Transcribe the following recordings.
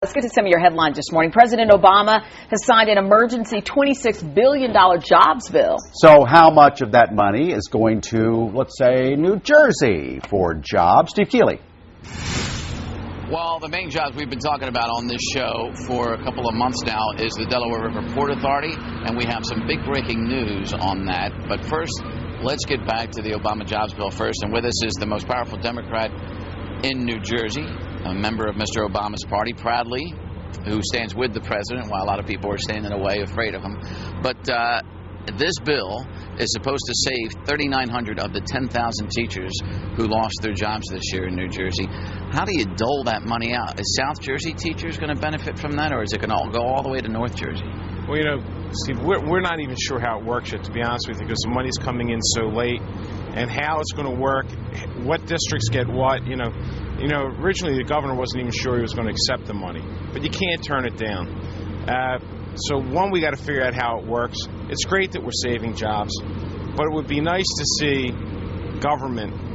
Let's get to some of your headlines this morning. President Obama has signed an emergency $26 billion jobs bill. So how much of that money is going to, let's say, New Jersey for jobs? Steve Keeley. Well, the main jobs we've been talking about on this show for a couple of months now is the Delaware River Port Authority, and we have some big breaking news on that. But first, let's get back to the Obama jobs bill first. And with us is the most powerful Democrat in New Jersey, a member of Mr. Obama's party, proudly, who stands with the president while a lot of people are standing away afraid of him. But this bill is supposed to save 3,900 of the 10,000 teachers who lost their jobs this year in New Jersey. How do you dole that money out? Is South Jersey teachers going to benefit from that, or is it going to go all the way to North Jersey? Well, you know, Steve, we're not even sure how it works yet, to be honest with you, because the money's coming in so late, and how it's going to work, what districts get what. You know, originally the governor wasn't even sure he was going to accept the money, but you can't turn it down. So one, we got to figure out how it works. It's great that we're saving jobs, but it would be nice to see government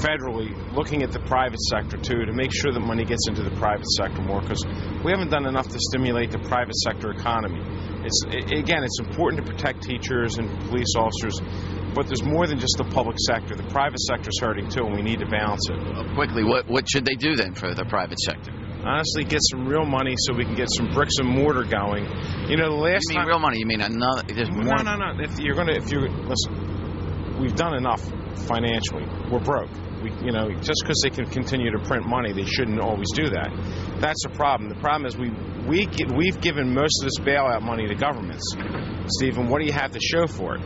federally looking at the private sector too, to make sure that money gets into the private sector more, because we haven't done enough to stimulate the private sector economy. It's important to protect teachers and police officers, but there's more than just the public sector. The private sector's hurting too, and we need to balance it. Quickly, what should they do then for the private sector? Honestly, get some real money so we can get some bricks and mortar going. You know, the last time... You mean real money? You mean another... No. If you're listen, we've done enough financially. We're broke. Just because they can continue to print money, they shouldn't always do that. That's a problem. The problem is we've given most of this bailout money to governments. Stephen, what do you have to show for it?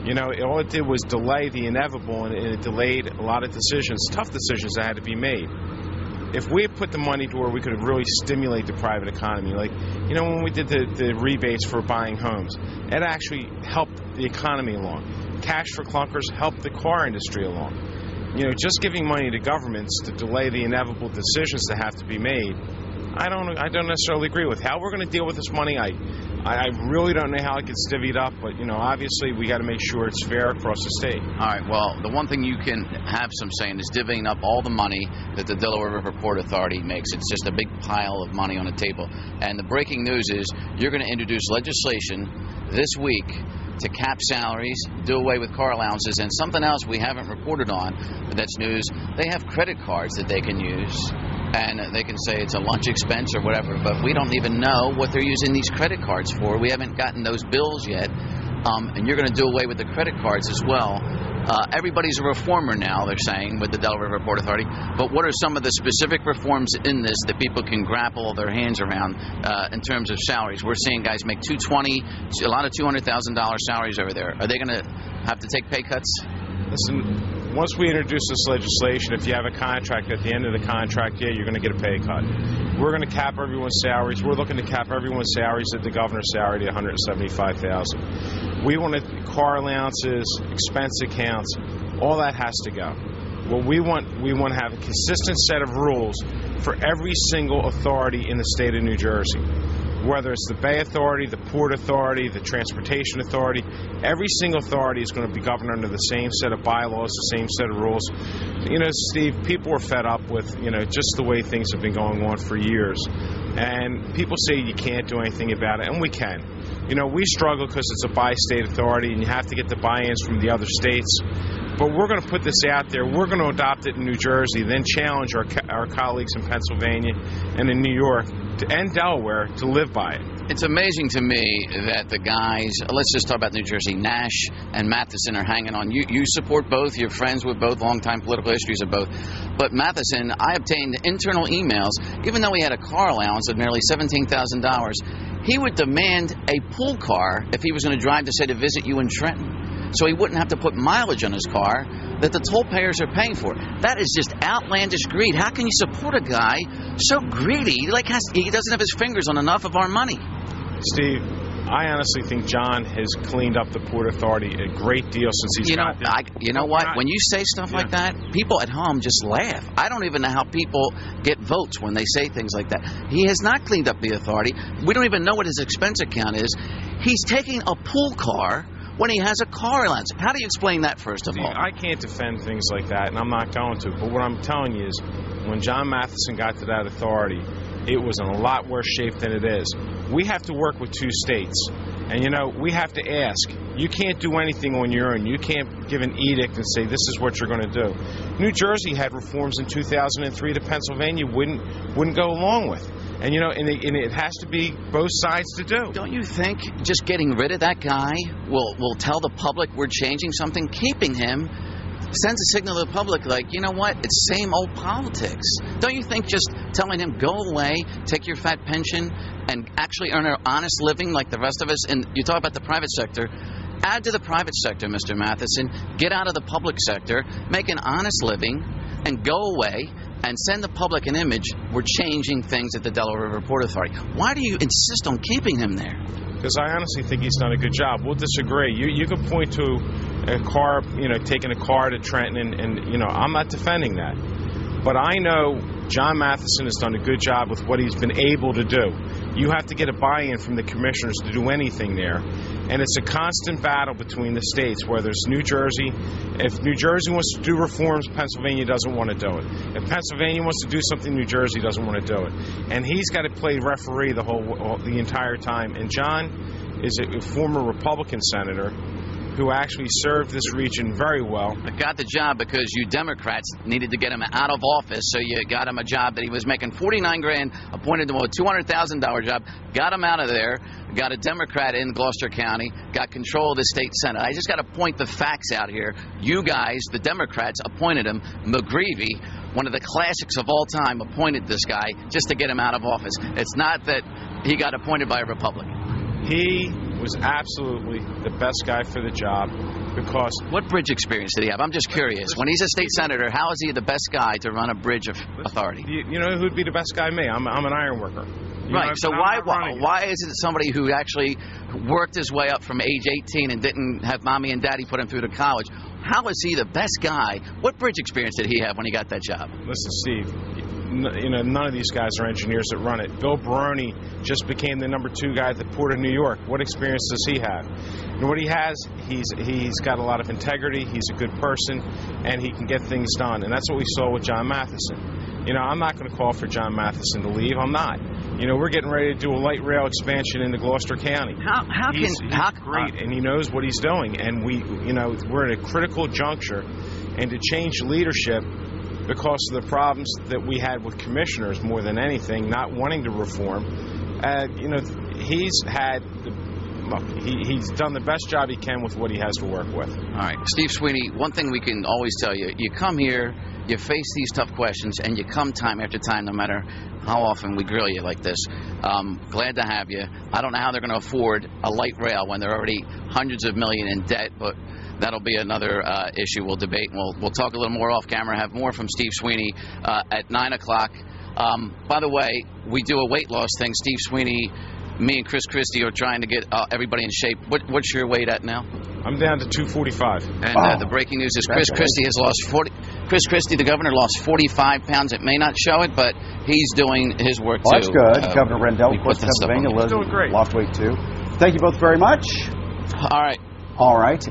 You know, all it did was delay the inevitable, and it delayed a lot of decisions, tough decisions that had to be made. If we had put the money to where we could have really stimulate the private economy, like, when we did the rebates for buying homes, it actually helped the economy along. Cash for clunkers helped the car industry along. Just giving money to governments to delay the inevitable decisions that have to be made, I don't necessarily agree with. How we're going to deal with this money, I really don't know how it gets divvied up, but, obviously we got to make sure it's fair across the state. All right, well, the one thing you can have some say in is divvying up all the money that the Delaware River Port Authority makes. It's just a big pile of money on a table. And the breaking news is you're going to introduce legislation this week to cap salaries, do away with car allowances, and something else we haven't reported on, but that's news. They have credit cards that they can use, and they can say it's a lunch expense or whatever, but we don't even know what they're using these credit cards for. We haven't gotten those bills yet, and you're going to do away with the credit cards as well. Everybody's a reformer now, they're saying, with the Delaware River Port Authority. But what are some of the specific reforms in this that people can grapple their hands around in terms of salaries? We're seeing guys make $220,000, a lot of $200,000 salaries over there. Are they going to have to take pay cuts? Listen, once we introduce this legislation, if you have a contract, at the end of the contract, you're going to get a pay cut. We're going to cap everyone's salaries. We're looking to cap everyone's salaries at the governor's salary at $175,000. We want car allowances, expense accounts, all that has to go. What we want to have a consistent set of rules for every single authority in the state of New Jersey. Whether it's the Bay Authority, the Port Authority, the Transportation Authority, every single authority is going to be governed under the same set of bylaws, the same set of rules. Steve, people are fed up with, just the way things have been going on for years. And people say you can't do anything about it, and we can. We struggle because it's a bi-state authority, and you have to get the buy-ins from the other states. But we're going to put this out there. We're going to adopt it in New Jersey, then challenge our colleagues in Pennsylvania and in New York and Delaware to live by it. It's amazing to me that the guys, let's just talk about New Jersey, Nash and Matheson are hanging on. You support both, you're friends with both, long-time political histories of both. But Matheson, I obtained internal emails, even though he had a car allowance of nearly $17,000, he would demand a pool car if he was going to drive to, say, to visit you in Trenton, so he wouldn't have to put mileage on his car that the toll payers are paying for. That is just outlandish greed. How can you support a guy so greedy? He doesn't have his fingers on enough of our money. Steve, I honestly think John has cleaned up the Port Authority a great deal since he's got there. You know what? When you say stuff like that, people at home just laugh. I don't even know how people get votes when they say things like that. He has not cleaned up the authority. We don't even know what his expense account is. He's taking a pool car when he has a car allowance. How do you explain that, first of all? I can't defend things like that, and I'm not going to. But what I'm telling you is, when John Matheson got to that authority, it was in a lot worse shape than it is. We have to work with 2 states. And, we have to ask. You can't do anything on your own. You can't give an edict and say, this is what you're going to do. New Jersey had reforms in 2003 that Pennsylvania wouldn't go along with. And, and it has to be both sides to do. Don't you think just getting rid of that guy will tell the public we're changing something? Keeping him sends a signal to the public like, you know what, it's same old politics. Don't you think just telling him go away, take your fat pension, and actually earn an honest living like the rest of us? And you talk about the private sector. Add to the private sector, Mr. Matheson. Get out of the public sector, make an honest living, and go away and send the public an image. We're changing things at the Delaware River Port Authority. Why do you insist on keeping him there? Because I honestly think he's done a good job. We'll disagree. You could point to a car, taking a car to Trenton, and I'm not defending that. But I know John Matheson has done a good job with what he's been able to do. You have to get a buy-in from the commissioners to do anything there. And it's a constant battle between the states, whether it's New Jersey. If New Jersey wants to do reforms, Pennsylvania doesn't want to do it. If Pennsylvania wants to do something, New Jersey doesn't want to do it. And he's got to play referee the entire time. And John is a former Republican senator who actually served this region very well. I got the job because you Democrats needed to get him out of office, so you got him a job that he was making $49,000, appointed him a $200,000 job, got him out of there, got a Democrat in Gloucester County, got control of the state Senate. I just got to point the facts out here. You guys, the Democrats, appointed him. McGreevey, one of the classics of all time, appointed this guy just to get him out of office. It's not that he got appointed by a Republican. He was absolutely the best guy for the job because... What bridge experience did he have? I'm just curious. When he's a state senator, how is he the best guy to run a bridge authority? You know who'd be the best guy? Me. I'm an iron worker. Right. So why isn't it somebody who actually worked his way up from age 18 and didn't have mommy and daddy put him through to college? How is he the best guy? What bridge experience did he have when he got that job? Listen, Steve, none of these guys are engineers that run it. Bill Baroni just became the number 2 guy at the Port of New York. What experience does he have? And what he has, he's got a lot of integrity, he's a good person, and he can get things done. And that's what we saw with John Matheson. I'm not going to call for John Matheson to leave. I'm not. We're getting ready to do a light rail expansion into Gloucester County. He's great, and he knows what he's doing. And we're at a critical juncture, and to change leadership because of the problems that we had with commissioners more than anything, not wanting to reform. He's done the best job he can with what he has to work with. All right, Steve Sweeney, one thing we can always tell you, you come here, you face these tough questions, and you come time after time, no matter how often we grill you like this. Glad to have you. I don't know how they're going to afford a light rail when they're already hundreds of millions in debt, but that'll be another issue we'll debate. And we'll talk a little more off camera, have more from Steve Sweeney at 9 o'clock. By the way, we do a weight loss thing. Steve Sweeney, me and Chris Christie are trying to get everybody in shape. What's your weight at now? I'm down to 245. And the breaking news is Chris Christie has lost 40. Chris Christie, the governor, lost 45 pounds. It may not show it, but he's doing his work too. That's good. Governor Rendell, of course, Pennsylvania, doing great. Lost weight too. Thank you both very much. All right. All right.